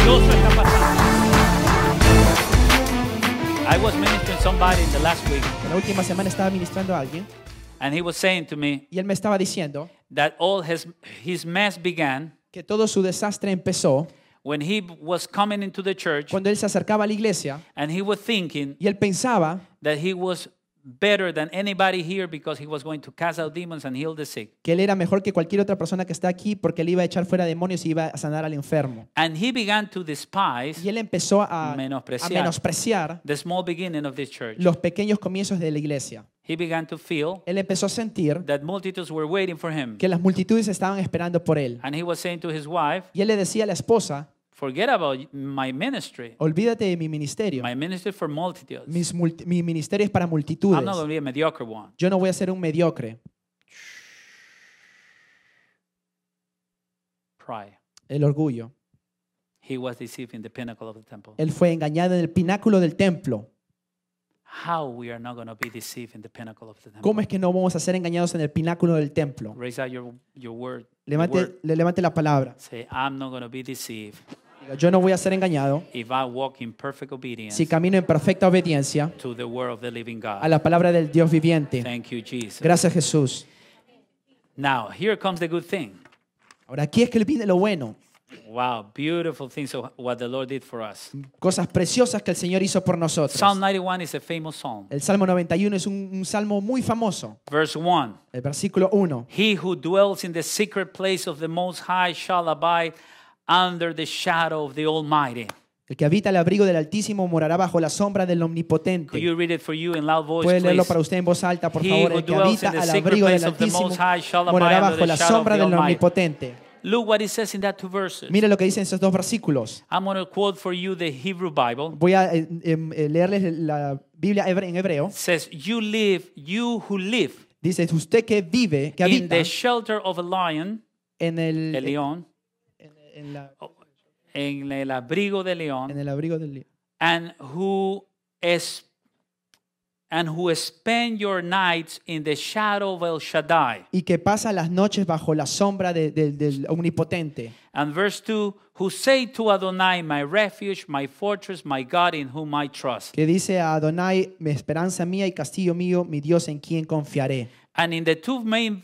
maravilloso está pasando. I was ministering somebody in the last week, La última semana estaba ministrando a alguien and he was saying to me y él me estaba diciendo that all his mess began que todo su desastre empezó when he was coming into the church, cuando él se acercaba a la iglesia and he was thinking y él pensaba that he was better than anybody here because he was going to cast out demons and heal the sick. que él era mejor que cualquier otra persona que está aquí porque él iba a echar fuera demonios y iba a sanar al enfermo. And he began to despise, Y él empezó a menospreciar menospreciar the small beginning of this church. los pequeños comienzos de la iglesia. He began to feel Él empezó a sentir that multitudes were waiting for him. que las multitudes estaban esperando por él. And he was saying to his wife, Y él le decía a la esposa, forget about my ministry. olvídate de mi ministerio. My ministry for multitudes. Mi ministerio es para I'm multitudes. not going to be a mediocre one. Yo no voy a ser un mediocre. Pride. El orgullo. He was deceived in the pinnacle of the temple. Él fue engañado en el pináculo del templo. How we are not going to be deceived in the pinnacle of the temple? ¿Cómo es que no vamos a ser engañados en el pináculo del templo? Raise out your word. Levante la palabra. Say, I'm not going to be deceived Diga, yo no voy a ser engañado if I walk in perfect obedience si camino en perfecta obediencia to the word of the living a God. la palabra del Dios viviente. Thank you, Jesus. Gracias, Jesús. Now, here comes the good thing. Ahora, aquí es que viene lo bueno. Wow, beautiful things of what the Lord did for us. Cosas preciosas que el Señor hizo por nosotros. Psalm 91 is a famous psalm. El Salmo 91 es un salmo muy famoso. Verse 1. El versículo 1. He who dwells in the secret place of the Most High shall abide under the shadow of the Almighty. El que habita el abrigo del Altísimo morará bajo la sombra del Could Omnipotente. you read it for you in loud voice, Puede leerlo please? para usted en voz alta, por He favor. who El que dwells habita in the al secret abrigo del place of the Altísimo Most High shall abide morará under bajo the la shadow of sombra the del Almighty. Omnipotente. Look what it says in that two verses. Mire lo que dicen esos dos versículos. I'm going to quote for you the Hebrew Bible. Voy a leerles la Biblia en hebreo. It says, you who live Dice, usted que vive, que in habita the shelter of a lion, en el el, león, en el abrigo del león, en el abrigo del león. and who spend your nights in the shadow of El Shaddai. Y que pasa las noches bajo la sombra del Omnipotente. And verse 2, who say to Adonai, my refuge, my fortress, my God in whom I trust. Que dice a Adonai, mi esperanza mía y castillo mío, mi Dios en quien confiaré. And in the two main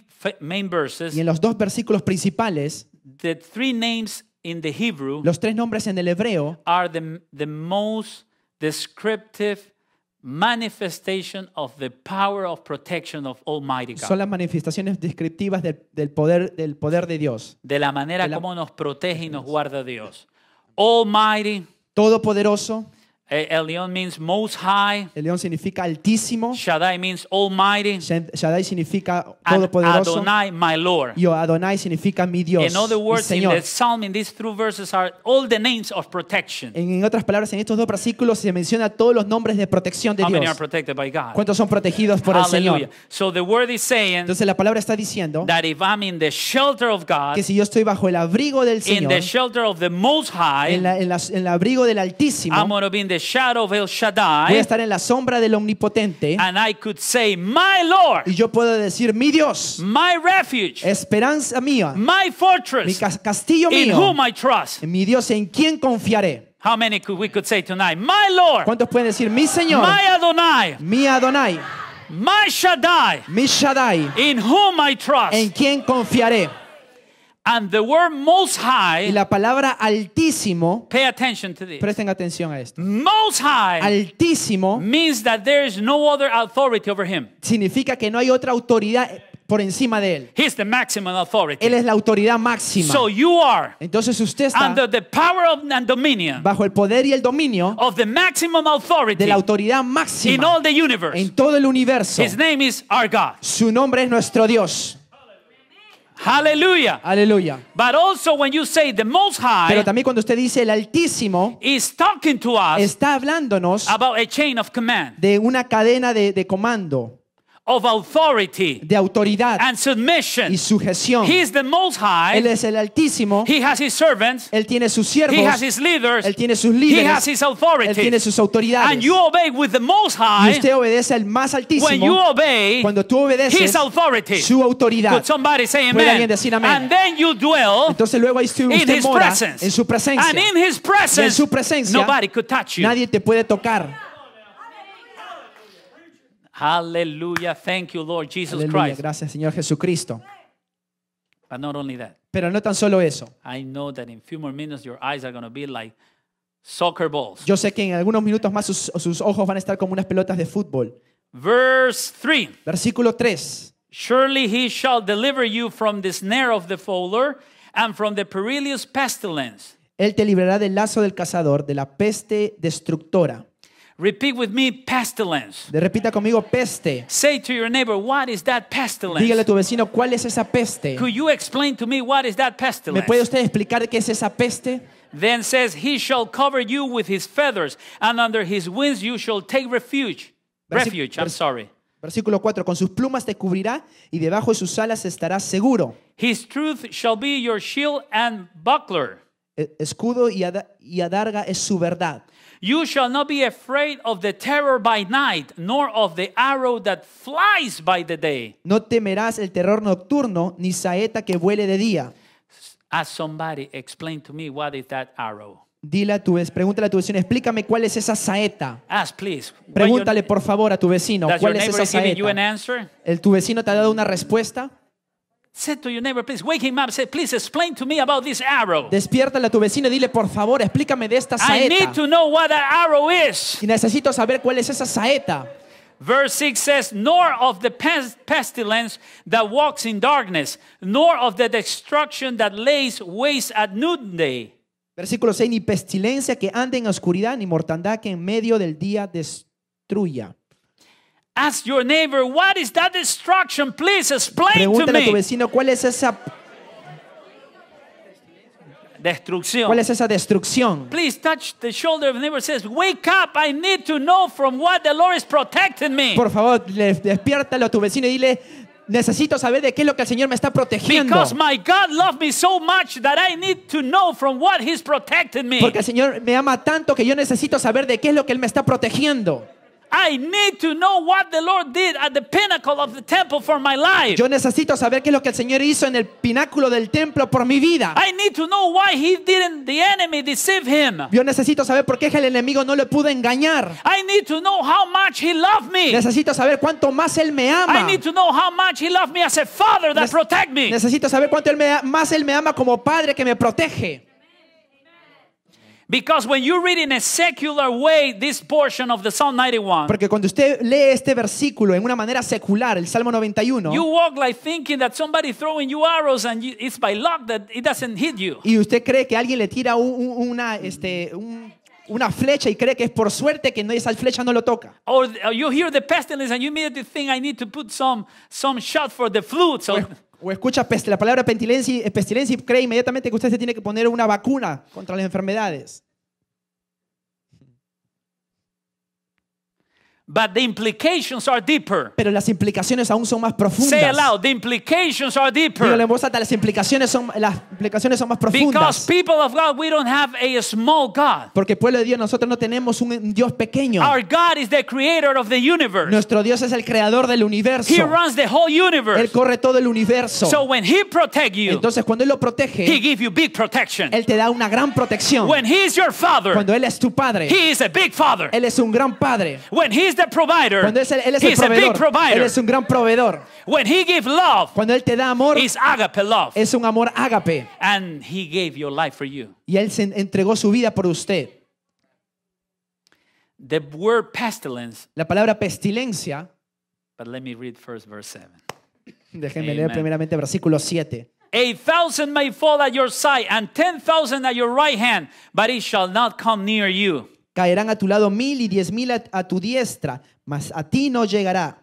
verses, Y en los dos versículos principales, the three names in the Hebrew los tres nombres en el hebreo are the most descriptive manifestation of the power of protection of Almighty son God. las manifestaciones descriptivas del poder de Dios. De la manera como nos protege y nos guarda Dios. Almighty, Todopoderoso. El león means most high. El león significa altísimo. Shaddai means almighty. Shaddai significa And todopoderoso. Adonai, my Lord. Y Adonai significa mi Dios, In other mi words, in Señor. the psalm, in these three verses are all the names of protection. En otras palabras, en estos dos versículos se menciona todos los nombres de protección de How many are Dios. protected by God? ¿Cuántos son protegidos por el Hallelujah. Señor? So the word is saying Entonces la palabra está diciendo that if I'm in the shelter of God, que si yo estoy bajo el abrigo del in Señor, the shelter of the Most High, en el abrigo del Altísimo, I'm going to be in the shadow of El voy a Shaddai, estar en la sombra del Omnipotente and I could say, my Lord, y yo puedo decir, mi Dios, my refuge, esperanza mía, my mi fortress, castillo in mío, whom I trust. mi Dios en quien confiaré. How many we could say tonight? My Lord, ¿Cuántos pueden decir, mi Señor, my Adonai, mi Adonai, my Shaddai, mi Shaddai, in whom I trust. en quien confiaré? And the word Most Y High, la palabra altísimo, pay attention to this. presten atención a esto. Most High Altísimo means that there is no other authority over him. significa que no hay otra autoridad por encima de él. He's the maximum authority. Él es la autoridad máxima. So you are Entonces usted está under the power and dominion bajo el poder y el dominio of the maximum authority de la autoridad in máxima all the universe. en todo el universo. His name is our God. Su nombre es nuestro Dios. Hallelujah. Aleluya. But also when you say the Most Pero High también cuando usted dice el Altísimo, is talking to us está hablándonos about a chain of command. de una cadena de comando. of authority de autoridad and submission. y sujeción. He is the Most High. Él es el Altísimo. He has his servants. Él tiene sus He siervos. has his leaders. Él tiene sus He líderes. has his Él tiene authority. sus autoridades. And you obey with the Most Y High usted obedece al más when Altísimo you obey cuando tú obedeces his authority. su autoridad. Could somebody say ¿Puede amen? alguien decir amén? And then you dwell Entonces luego ahí usted in his mora presence. en su presencia. And in his Y en presence, su presencia nobody could touch you. nadie te puede tocar. Hallelujah. Thank you, Lord Jesus Aleluya. Christ. Gracias, Señor Jesucristo. But not only that. Pero no tan solo eso. I know that in a few more minutes your eyes are going to be like soccer balls. Yo sé que en algunos minutos más sus ojos van a estar como unas pelotas de fútbol. Verse 3. Versículo 3. Surely he shall deliver you from the snare of the fowler and from the perilous pestilence. Él te librará del lazo del cazador, de la peste destructora. Repeat with me, pestilence. Repita conmigo, peste. Say to your neighbor, what is that pestilence? Dígale a tu vecino, ¿cuál es esa peste? Could you explain to me what is that ¿Me pestilence? puede usted explicar qué es esa peste? Then says, he shall cover you with his feathers, and under his wings you shall take refuge. Refuge, I'm sorry. Versículo 4. Con sus plumas te cubrirá y debajo de sus alas estarás seguro. His truth shall be your shield and buckler. Escudo y adarga es su verdad. You shall not be afraid of the terror by night, nor of the arrow that flies by the day. No temerás el terror nocturno, ni saeta que vuele de día. Ask somebody, explain to me what is that arrow. Pregúntale a tu vecino, explícame cuál es esa saeta. Ask, please. Pregúntale por favor a tu vecino, Does your ¿cuál es neighbor esa giving you an saeta? answer? ¿Tu vecino te ha dado una respuesta? Say to your neighbor, please wake him up. Say, please explain to me about this arrow. Despiértale a tu vecino y dile, por favor, explícame de esta I need saeta. to know what that arrow is. Y necesito saber cuál es esa saeta. Verse 6 says, nor of the pestilence that walks in darkness, nor of the destruction that lays waste at noonday. Versículo 6, ni pestilencia que ande en oscuridad, ni mortandad que en medio del día destruya. Ask your neighbor, what is that destruction? Please explain to Pregúntale a tu me. vecino, ¿cuál es esa Destrucción. destrucción? Please touch the shoulder of the neighbor. Says, wake up. I need to know from what the Lord is protecting me. Por favor, despiértalo a tu vecino y dile, necesito saber de qué es lo que el Señor me está protegiendo. Because my God loved me so much that I need to know from what He's protecting me. Porque el Señor me ama tanto que yo necesito saber de qué es lo que Él me está protegiendo. I need to know what the Lord did at the pinnacle of the temple for my life. Yo necesito saber qué es lo que el Señor hizo en el pináculo del templo por mi vida. I need to know why the enemy deceived him. Yo necesito saber por qué el enemigo no le pudo engañar. I need to know how much he loved me. Necesito saber cuánto más Él me ama. I need to know how much he loved me as a father that protect me. Necesito saber cuánto más Él me ama como padre que me protege. Because when you read in a secular way this portion of the Psalm 91, Porque cuando usted lee este versículo en una manera secular, el Salmo 91, you walk like thinking that somebody throwing you arrows and it's by luck that it doesn't hit you. y usted cree que alguien le tira una flecha y cree que es por suerte que esa flecha no lo toca. Or you hear the pestilence and you immediately think I need to put some shot for the flu. So O escucha la palabra pestilencia y cree inmediatamente que usted se tiene que poner una vacuna contra las enfermedades. but the implications are deeper. Pero las implicaciones aún son más profundas. Say aloud, the implications are deeper. Dígalo en voz alta, las implicaciones son más Because profundas. people of God, we don't have a small God. Porque pueblo de Dios, nosotros no tenemos un Dios pequeño. Our God is the creator of the universe. Nuestro Dios es el creador del universo. He runs the whole Él universe. corre todo el universo. So when He protects you, Entonces, cuando Él lo He protege, gives you big protection. Él te da una gran protección. When He is your father, Cuando Él es tu padre, He is a big father. Él es un gran padre. When He is the provider, Cuando Él es He el is a big proveedor, Él provider. es un gran proveedor. When He gives love, Cuando Él te da amor, it's agape love. es un amor ágape. And He gave your life for you. Y Él se entregó su vida por usted. The word pestilence, La palabra pestilencia, but let me read first verse 7. déjenme Amen. leer primeramente versículo 7. 8,000 may fall at your side and 10,000 at your right hand, but it shall not come near you. Caerán a tu lado 1000 y 10,000 a tu diestra, mas a ti no llegará.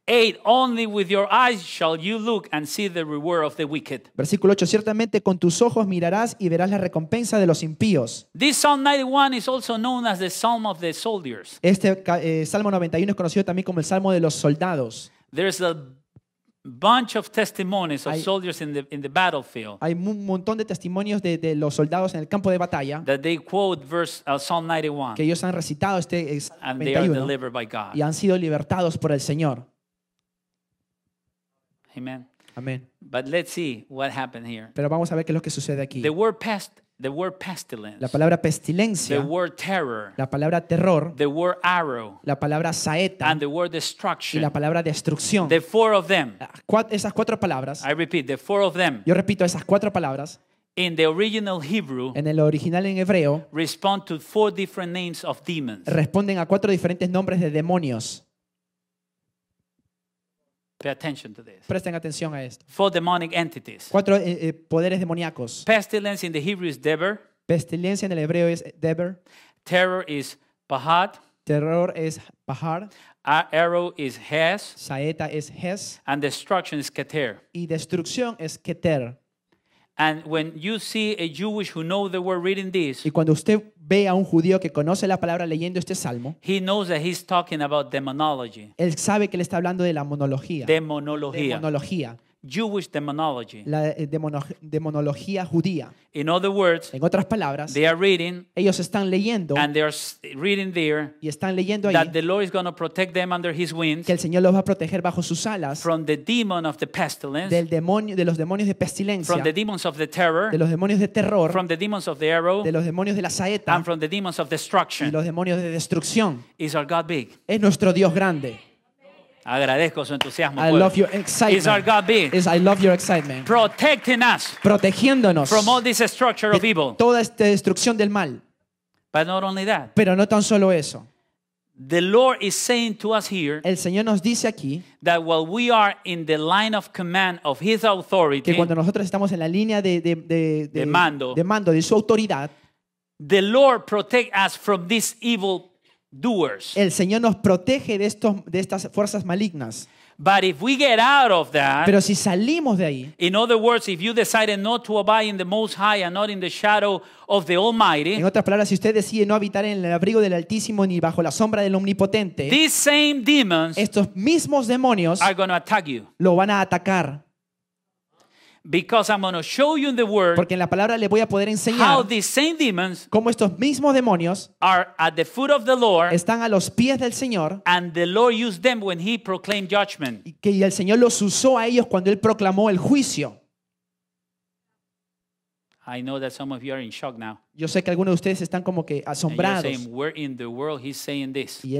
8, only with your eyes shall you look and see the reward of the wicked. Versículo 8. Ciertamente con tus ojos mirarás y verás la recompensa de los impíos. This Psalm 91 is also known as the Psalm of the soldiers. Este Salmo 91 es conocido también como el Salmo de los soldados. There's a bunch of testimonies of Hay- soldiers in the battlefield Hay un montón de testimonios de los soldados en el campo de batalla that they quote Psalm 91, que ellos han recitado este and they are 91 delivered by God. y han sido libertados por el Señor. Amen. Amén. But let's see what happened here. Pero vamos a ver qué es lo que sucede aquí. The word pestilence, La palabra the pestilencia, word terror, la palabra terror, the word arrow, la palabra saeta and the word y destruction. la palabra destrucción. The four of them, Esas cuatro palabras, I repeat, the four of them yo repito, esas cuatro palabras, in the original Hebrew en el original en hebreo, respond to four different names of demons. responden a cuatro diferentes nombres de demonios. Pay attention to this. Presten atención a esto. Four demonic entities. Cuatro poderes demoníacos. Pestilence in the Hebrew is Deber. Pestilencia en el hebreo es Deber. Terror is Pahad. Terror es Bahar. Arrow is Hes. Saeta es Hes. And destruction is Keter. Y destrucción es Keter. And when you see a Jewish who know the word reading this, Y cuando usted ve a un judío que conoce la palabra leyendo este salmo, he knows that he's talking about demonology. él sabe que le está hablando de la monología. Demonología. Demonología. Jewish demonology. La demonología judía. In other words, En otras palabras, they are reading ellos están leyendo and they are reading there y están leyendo that ahí the Lord is going to protect them under his wings que el Señor los va a proteger bajo sus alas from the demon of the pestilence, del demonio, de los demonios de pestilencia, from the demons of the terror, de los demonios de terror, from the demons of the arrow, de los demonios de la saeta and from the demons of y destruction. los demonios de destrucción. Is our God big? Es nuestro Dios grande. Agradezco su entusiasmo. I pueblo. love your Is our excitement. God big? I love your excitement. Protecting us Protegiéndonos from all this structure of de evil. toda esta destrucción del mal. But not only that, Pero no tan solo eso. the Lord is saying to us here El Señor nos dice aquí that while we are in the line of command of His authority, que cuando nosotros estamos en la línea De mando. de mando de su autoridad, the Lord protect us from these evil doers. el Señor nos protege de estas fuerzas malignas. But if we get out of that, Pero si salimos de ahí, in other words, if you decided not to abide in the Most High and not in the shadow of the Almighty, en otras palabras, si usted decide no habitar en el abrigo del Altísimo ni bajo la sombra del Omnipotente, these same demons estos mismos demonios are going to attack you. lo van a atacar. Because I'm going to show you in the Word Porque en la palabra le voy a poder how enseñar these same demons cómo estos mismos demonios are at the foot of the Lord, están a los pies del Señor and the Lord used them when He proclaimed judgment. y que el Señor los usó a ellos cuando Él proclamó el juicio. I know that some of you are in shock now. Yo sé que algunos de ustedes están como que And you're asombrados. saying, where in the world He's saying this? Y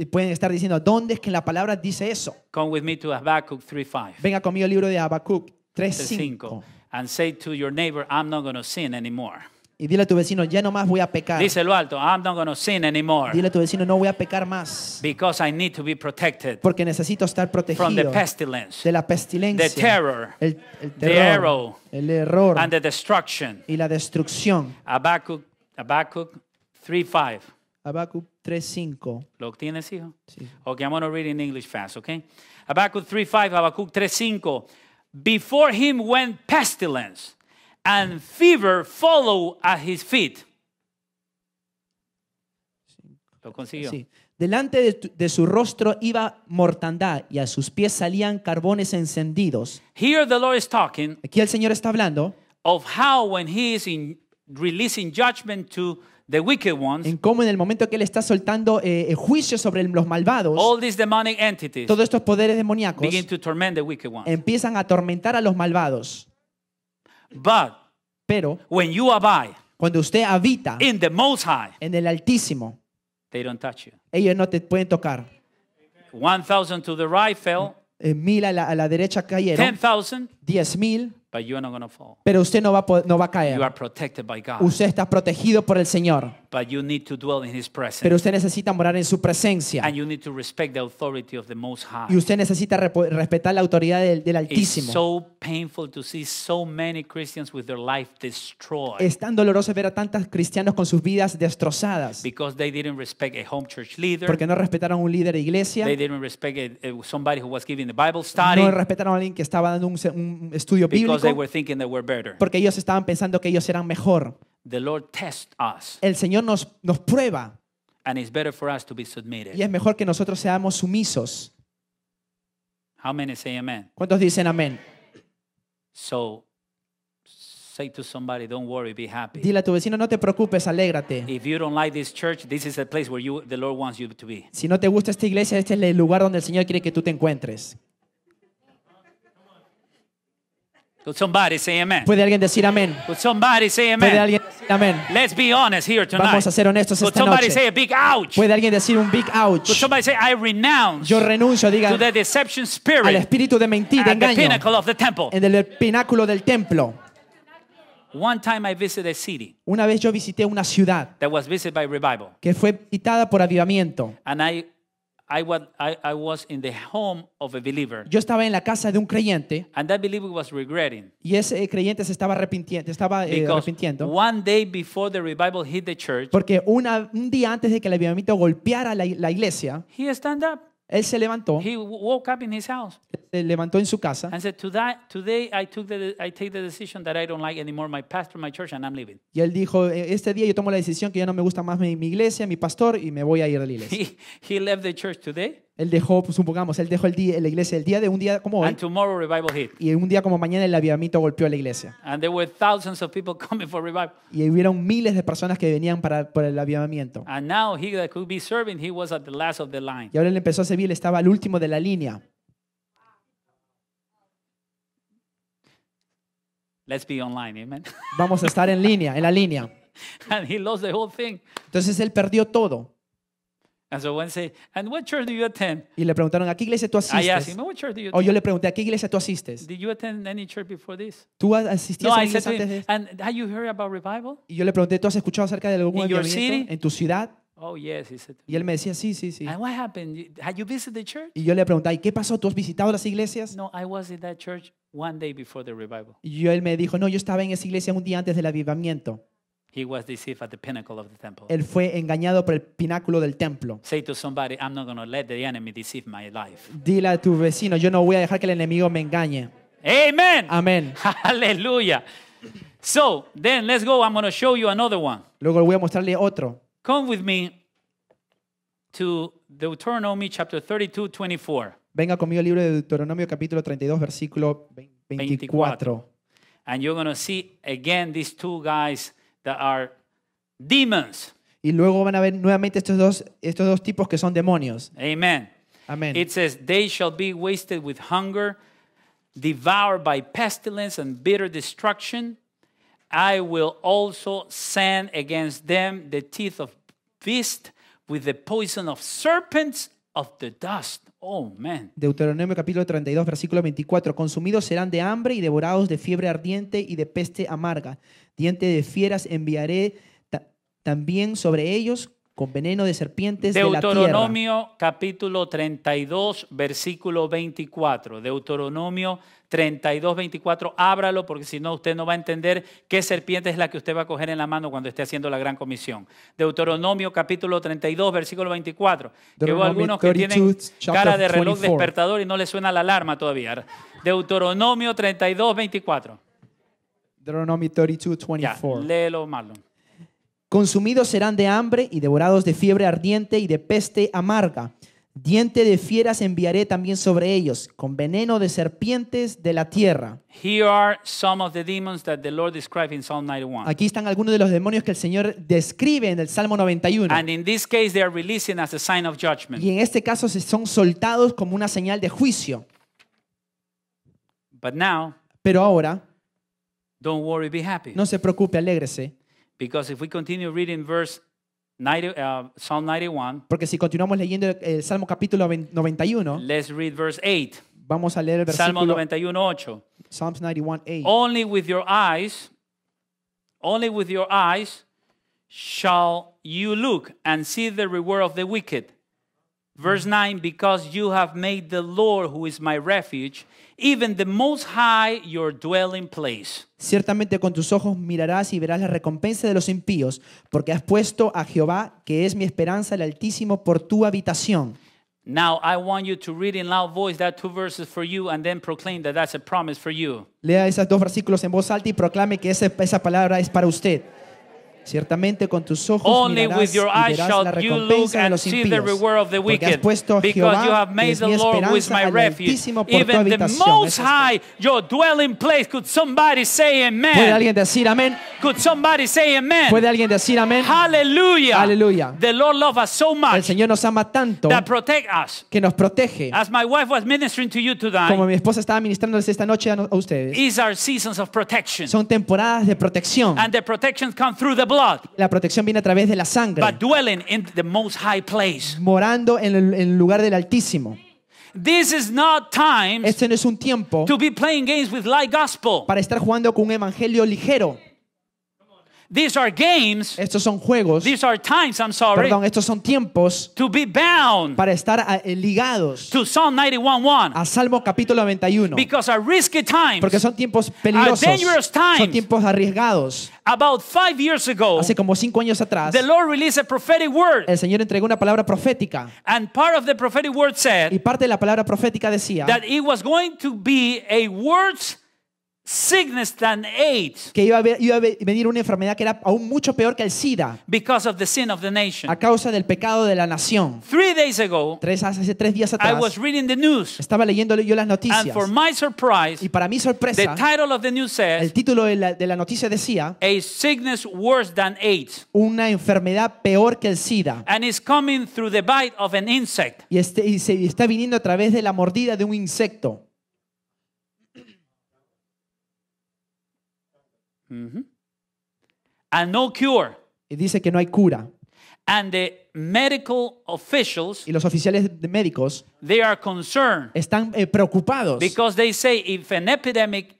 pueden estar diciendo, ¿dónde es que la palabra dice eso? Come with me to Habakkuk 3:5. Venga conmigo al libro de Habacuc 3:5 5. And say to your neighbor, I'm not going to sin anymore. y dile a tu vecino, ya no más voy a pecar. Díselo alto, I'm not going to sin anymore. Dile a tu vecino, no voy a pecar más. Because I need to be protected Porque necesito estar from the protegido pestilence, de la pestilencia, the terror, el the terror, arrow, el error and the destruction. y la destrucción. Habakkuk 3:5. Habacuc 3:5. ¿Lo tienes, hijo? Sí. Okay, I'm going to read in English fast, okay? Habakkuk 3:5, Habakkuk 3:5. Before him went pestilence, and fever followed at his feet. ¿Lo consiguió? Sí. Delante de su rostro iba mortandad y a sus pies salían carbones encendidos. Here the Lord is talking Aquí el Señor está hablando of how when he is releasing judgment to the wicked ones, en cómo en el momento que Él está soltando juicio sobre los malvados, all these demonic entities todos estos poderes demoníacos begin to torment the wicked ones. empiezan a atormentar a los malvados. But Pero when you abide cuando usted habita in the Most High, en el Altísimo, they don't touch you. ellos no te pueden tocar. 1,000 to the right fell, 1000 a la derecha cayeron, 10,000, 10,000, but you're not going to fall. pero usted no va a You caer. are protected by God, Usted está protegido por el Señor, but you need to dwell in His pero presence, usted necesita morar en su presencia and you need to respect the authority of the Most y High. usted necesita respetar la autoridad del It's Altísimo. so painful to see so many Christians with their life destroyed Es tan doloroso ver a tantos cristianos con sus vidas destrozadas because they didn't respect a home church leader. porque no respetaron a un líder de iglesia, They didn't respect somebody who was giving the Bible study no respetaron a alguien que estaba dando un estudio because they bíblico were thinking they were better. porque ellos estaban pensando que ellos eran mejor. The Lord tests us, El Señor nos prueba and it's better for us to be submitted. y es mejor que nosotros seamos sumisos. How many say amen? ¿Cuántos dicen amén? So say to somebody, don't worry, be happy. Dile a tu vecino, no te preocupes, alégrate. If you don't like this church, this is the place where the Lord wants you to be. Si no te gusta esta iglesia, este es el lugar donde el Señor quiere que tú te encuentres. Could somebody say amen? ¿Puede alguien decir amén? Could somebody say ¿Puede amen? alguien decir amén? Let's be honest here tonight. Vamos a ser honestos Could esta somebody noche. say a big ouch? ¿Puede alguien decir un big ouch? Could somebody say, I renounce Yo renuncio, diga, to the deception al spirit espíritu de mentira, de at the engaño, pinnacle of the temple? en el pináculo del templo. One time I visited a city Una vez yo visité una ciudad that was visited by revival. que fue visitada por avivamiento. And I was in the home of a believer. Yo estaba en la casa de un creyente And that believer was regretting. y ese creyente se estaba Because arrepintiendo one day before the revival hit the church, porque un día antes de que el avivamiento golpeara la iglesia, he stand up. él se levantó, He woke up in his house se levantó en su casa and said, Today I take the decision that I don't like anymore my pastor, my church, and I'm leaving. y él dijo, este día yo tomo la decisión que ya no me gusta más mi iglesia, mi pastor, y me voy a ir de la iglesia. He left the church today, Él dejó, pues, supongamos, él dejó la iglesia el día de un día como hoy, and tomorrow revival hit. y un día como mañana el avivamiento golpeó a la iglesia. And there were thousands of people coming for revival. Y hubieron miles de personas que venían por el avivamiento. And now he that could be serving, he was at the last of the line. Y ahora él empezó a servir, él estaba al último de la línea. Let's be online, amen. Vamos a estar en línea, en la línea. And he lost the whole thing. Entonces él perdió todo. And so when say, and what church do you attend? Y le preguntaron, ¿a qué iglesia tú I asked asistes? him, what church do you O attend? yo le pregunté, ¿a qué iglesia tú asistes? Did you attend any church before this? ¿Tú asistías No, a la I said iglesia to antes him, de...? and have you heard about revival? Y yo le pregunté, ¿tú has escuchado acerca de algún In your avivamiento city? en tu ciudad? Oh, yes, he said. Y él me decía, sí, sí, sí. And what happened? Had you visited the church? Y yo le pregunté, ¿y qué pasó? ¿Tú has visitado las iglesias? No, I was in that church one day before the revival. Y él me dijo, no, yo estaba en esa iglesia un día antes del avivamiento. He was deceived at the pinnacle of the temple. Él fue engañado por el pináculo del templo. Say to somebody, I'm not going to let the enemy deceive my life. Dile a tu vecino, yo no voy a dejar que el enemigo me engañe. Amen. Amén. Hallelujah. So then let's go. I'm going to show you another one. Luego voy a mostrarle otro. Come with me to Deuteronomy chapter 32, 24. Venga conmigo al libro de Deuteronomio capítulo 32, versículo 24. And you're going to see again these two guys that are demons. Y luego van a ver nuevamente estos dos tipos que son demonios. Amen. Amén. It says, they shall be wasted with hunger, devoured by pestilence and bitter destruction. I will also send against them the teeth of beasts with the poison of serpents of the dust. Oh, man. Deuteronomio capítulo 32, versículo 24. Consumidos serán de hambre y devorados de fiebre ardiente y de peste amarga. Diente de fieras enviaré también sobre ellos con veneno de serpientes de la tierra. Deuteronomio capítulo 32, versículo 24. Deuteronomio 32, 24. Ábralo porque si no usted no va a entender qué serpiente es la que usted va a coger en la mano cuando esté haciendo la gran comisión. Deuteronomio capítulo 32, versículo 24. Que veo algunos que tienen cara de reloj despertador y no les suena la alarma todavía. Deuteronomio 32, 24. Deuteronomio 32, Ya, 24. léelo, Marlon. Consumidos serán de hambre y devorados de fiebre ardiente y de peste amarga. Diente de fieras enviaré también sobre ellos, con veneno de serpientes de la tierra. Here are some of the demons that the Lord described in Psalm 91. Aquí están algunos de los demonios que el Señor describe en el Salmo 91. And in this case, they are releasing as a sign of judgment. Y en este caso son soltados como una señal de juicio. But now, Pero ahora, don't worry, be happy. no se preocupe, alégrese. Because if we continue reading Psalm 91, Porque si continuamos leyendo el Salmo capítulo 91, let's read verse 8. vamos a leer el Salmo versículo 91, 8. Psalms 91, 8. Only with your eyes shall you look and see the reward of the wicked. Verse 9, because you have made the Lord, who is my refuge, even the Most High, your dwelling place. Ciertamente con tus ojos mirarás y verás la recompensa de los impíos, porque has puesto a Jehová, que es mi esperanza, el Altísimo, por tu habitación. Now, I want you to read in loud voice that two verses for you and then proclaim that that's a promise for you. Lea esos dos versículos en voz alta y proclame que esa palabra es para usted. Ciertamente con tus ojos Only mirarás with your y eyes verás shall la you look recompensa de and los see the impíos. reward of the Porque has wicked. puesto a Because Jehová, you have que made es the mi Lord, who is esperanza, my al refuge, Altísimo por tu even the habitación. Most Eso es. High, your dwelling place. Could somebody say ¿Puede amen? alguien decir amén? Could somebody say amen? ¿Puede alguien decir amén? Hallelujah. Aleluya. The Lord loves us so El much Señor nos ama tanto that protect us. que nos protege. As my wife was ministering to you Como tonight, mi esposa estaba ministrándoles esta noche a ustedes. these are seasons of protection. Son temporadas de protección. And the protections come through the blood, La protección viene a través de la sangre, but dwelling in the most high place. morando en el lugar del Altísimo. This is not time Este no es un tiempo to be playing games with light gospel. para estar jugando con un evangelio ligero. These are games, Estos son juegos, these are times, I'm sorry, perdón, estos son tiempos to be bound para estar ligados to Psalm 91:1. a Salmo capítulo 91. Because are risky times. Porque son tiempos peligrosos, dangerous times. son tiempos arriesgados. About 5 years ago, Hace como 5 años atrás, the Lord released a prophetic word. el Señor entregó una palabra profética. And part of the prophetic word Y said parte de la palabra profética decía that it was going to be a worse sickness than AIDS que iba a venir una enfermedad que era aún mucho peor que el SIDA because of the sin of the nation. a causa del pecado de la nación. 3 days ago, Hace 3 días I atrás was reading the news. estaba leyendo yo las And noticias for my surprise, y para mi the sorpresa title of the news says, el título de la noticia decía a sickness worse than AIDS. una enfermedad peor que el SIDA And it's coming through the bite of an insect. y está viniendo a través de la mordida de un insecto. And no cure. Y dice que no hay cura. And the medical officials, Y los oficiales médicos they are concerned están preocupados. because they say if an epidemic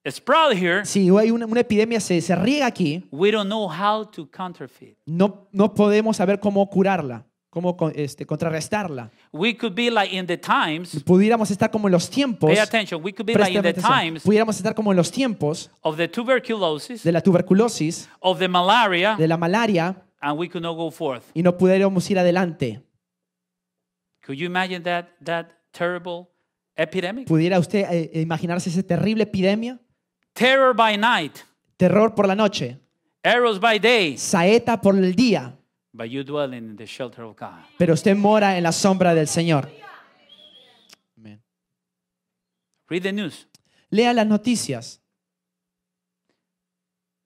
sprout here, Si hay una epidemia se riega aquí, we don't know how to counterfeit. no podemos saber cómo curarla, cómo contrarrestarla. We could be like in the times, Pudiéramos estar como en los tiempos, pay attention, we could be like in préstame the atención, times pudiéramos estar como en los tiempos of the tuberculosis, de la tuberculosis, of the malaria, de la malaria, and we could not go forth. y no pudiéramos ir adelante. Could you imagine that terrible epidemic? ¿Pudiera usted imaginarse esa terrible epidemia? Terror by night, Terror por la noche, arrows by day, saeta por el día, but you dwelling in the shelter of God. pero usted mora en la sombra del Señor. Amén. Read the news. Lea las noticias.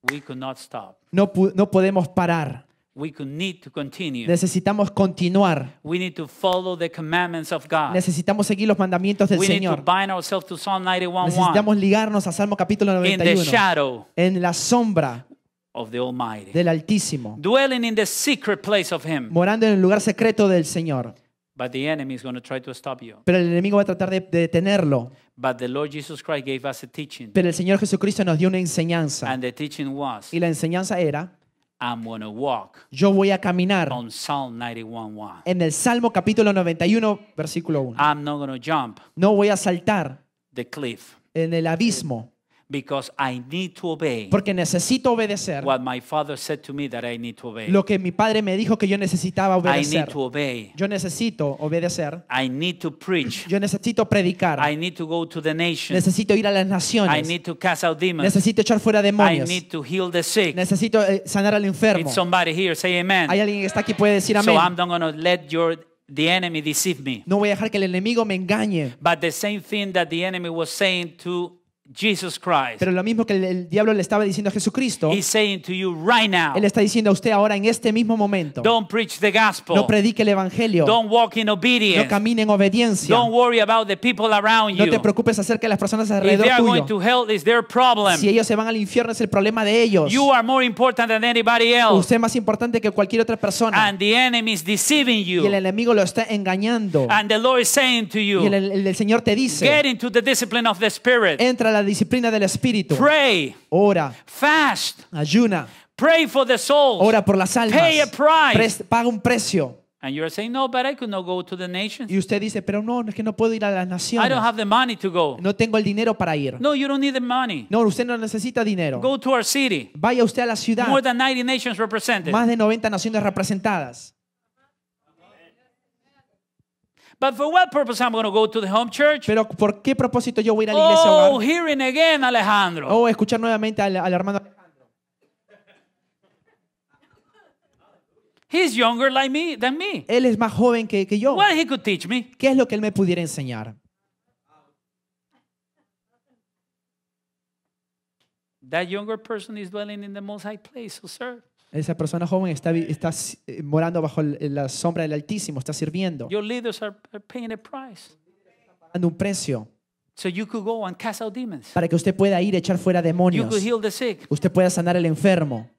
We could not stop. No podemos parar. We could need to continue. Necesitamos continuar. We need to follow the commandments of God. Necesitamos seguir los mandamientos del We need to Señor. bind ourselves to Psalm 91:1 Necesitamos ligarnos a Salmo capítulo in the 91. shadow En la sombra of the Almighty. del Altísimo. Dwelling in the secret place of Him. Morando en el lugar secreto del Señor. But the enemy is going to try to stop you. Pero el enemigo va a tratar de detenerlo. But the Lord Jesus Christ gave us a teaching. Pero el Señor Jesucristo nos dio una enseñanza. And the teaching was, Y la enseñanza era, I'm going to walk yo voy a caminar on Psalm 91:1. en el Salmo capítulo 91, versículo 1. I'm not going to jump No voy a saltar the cliff en el abismo because I need to obey porque necesito obedecer what my Father said to me that I need to obey. lo que mi padre me dijo que yo necesitaba I need obedecer. to obey. Yo necesito obedecer. I need to preach. Yo necesito predicar. I need to go to the nations. Necesito ir a las I naciones. need to cast out demons. Necesito echar fuera I demonios. need to heal the sick. Necesito sanar al enfermo. It's somebody here say amen. Hay alguien que está aquí puede decir So amén. I'm not going to let the enemy deceive me. No voy a dejar que el enemigo me engañe. But the same thing that the enemy was saying to Jesus Christ, Pero lo mismo que el diablo le estaba diciendo a Jesucristo, he's saying to you right now, él está diciendo a usted ahora en este mismo momento. don't preach the gospel. No predique el evangelio. Don't walk in No obedience. camine en obediencia. Don't worry about the people around No you. te preocupes acerca de las personas If alrededor they are going tuyo. to hell, it's their problem. Si ellos se van al infierno es el problema de ellos. You are more important than anybody else. Usted es más importante que cualquier otra persona. And the enemy is deceiving Y el you. enemigo lo está engañando. And the Lord is saying to Y you, el Señor te dice, get into the discipline of the Spirit. entra a la disciplina del Espíritu. Pray, Ora, fast, ayuna, pray for the souls. ora por las almas. Pay a price. Paga un precio. And you're saying, no, but I could not go to the nations. Y usted dice, pero no, es que no puedo ir a las I naciones. don't have the money to go. No tengo el dinero para ir. No, you don't need the money. No, usted no necesita dinero. Go to our city. Vaya usted a la ciudad. More than 90 nations represented. Más de 90 naciones representadas. But for what purpose I'm going to go to the home church? Pero ¿por qué propósito yo voy a ir a la iglesia Oh, hogar? hearing again, Alejandro. O escuchar nuevamente al hermano Alejandro. He's younger like me than me. Él es más joven que yo. What he could teach me? ¿Qué es lo que él me pudiera enseñar? That younger person is dwelling in the most high place to serve. Esa persona joven está morando bajo la sombra del Altísimo, está sirviendo, Your leaders are paying a price. dando un precio So you could go and cast out demons. para que usted pueda ir a echar fuera You demonios. could heal the sick. Usted pueda sanar al enfermo.